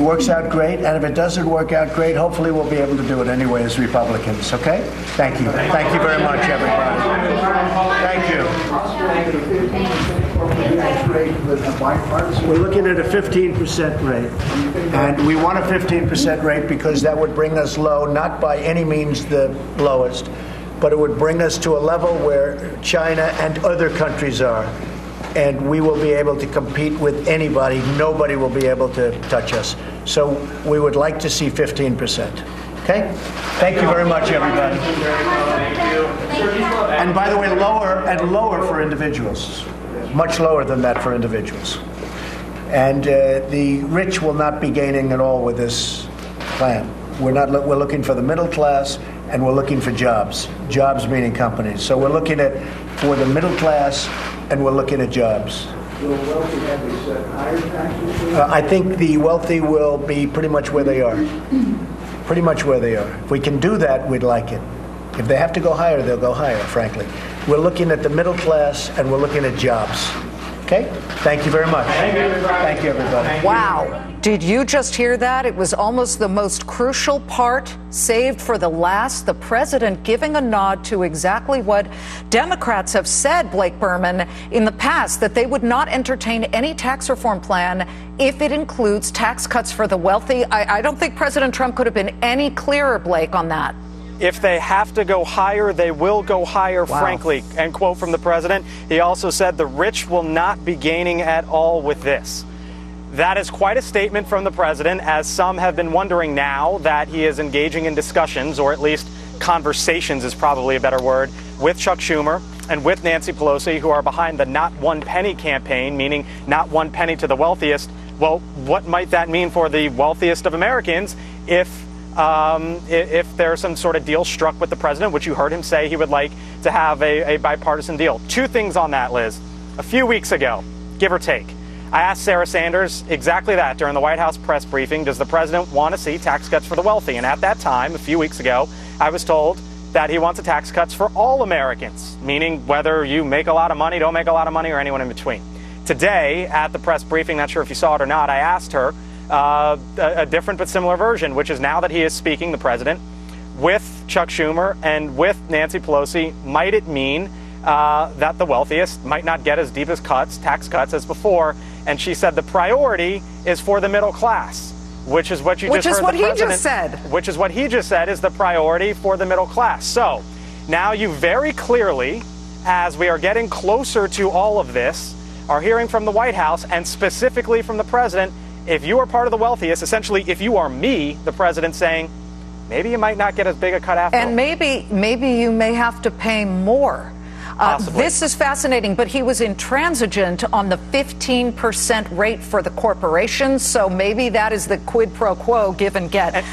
works out, great. And if it doesn't work out, great. Hopefully we'll be able to do it anyway as Republicans, okay? Thank you. Thank you very much, everybody. Thank you. We're looking at a 15% rate. And we want a 15% rate because that would bring us low, not by any means the lowest, but it would bring us to a level where China and other countries are. And we will be able to compete with anybody. Nobody will be able to touch us. So we would like to see 15%. Okay? Thank you very much, everybody. And by the way, lower for individuals. Much lower than that for individuals. And the rich will not be gaining at all with this plan. We're looking for the middle class, and we're looking for jobs. Jobs meaning companies. So we're looking at for the middle class, and we're looking at jobs. Will wealthy have to set higher taxes? I think the wealthy will be pretty much where they are. Pretty much where they are. If we can do that, we'd like it. If they have to go higher, they'll go higher, frankly. We're looking at the middle class, and we're looking at jobs. Okay? Thank you very much. Thank you, everybody. Wow. Did you just hear that? It was almost the most crucial part, saved for the last. The president giving a nod to exactly what Democrats have said, Blake Berman, in the past, that they would not entertain any tax reform plan if it includes tax cuts for the wealthy. I don't think President Trump could have been any clearer, Blake, on that. If they have to go higher, they will go higher, frankly. End quote from the president. He also said the rich will not be gaining at all with this. That is quite a statement from the president, as some have been wondering now that he is engaging in discussions, or at least conversations is probably a better word, with Chuck Schumer and with Nancy Pelosi, who are behind the Not One Penny campaign, meaning not one penny to the wealthiest. Well, what might that mean for the wealthiest of Americans if there's some sort of deal struck with the president, which you heard him say he would like to have a bipartisan deal? Two things on that, Liz. A few weeks ago, give or take, I asked Sarah Sanders exactly that during the White House press briefing. Does the president want to see tax cuts for the wealthy? And at that time, a few weeks ago, I was told that he wants a tax cuts for all Americans, meaning whether you make a lot of money, don't make a lot of money, or anyone in between. Today, at the press briefing, not sure if you saw it or not, I asked her a different but similar version, which is now that he is speaking, the president, with Chuck Schumer and with Nancy Pelosi, might it mean that the wealthiest might not get as deep as tax cuts as before? And she said the priority is for the middle class, which is what you just heard the president. Which is what he just said. Which is what he just said is the priority for the middle class. So now you very clearly, as we are getting closer to all of this, are hearing from the White House and specifically from the president, if you are part of the wealthiest, essentially if you are me, the president saying, maybe you might not get as big a cut after all. And maybe you may have to pay more. This is fascinating, but he was intransigent on the 15% rate for the corporations, so maybe that is the quid pro quo, give and get.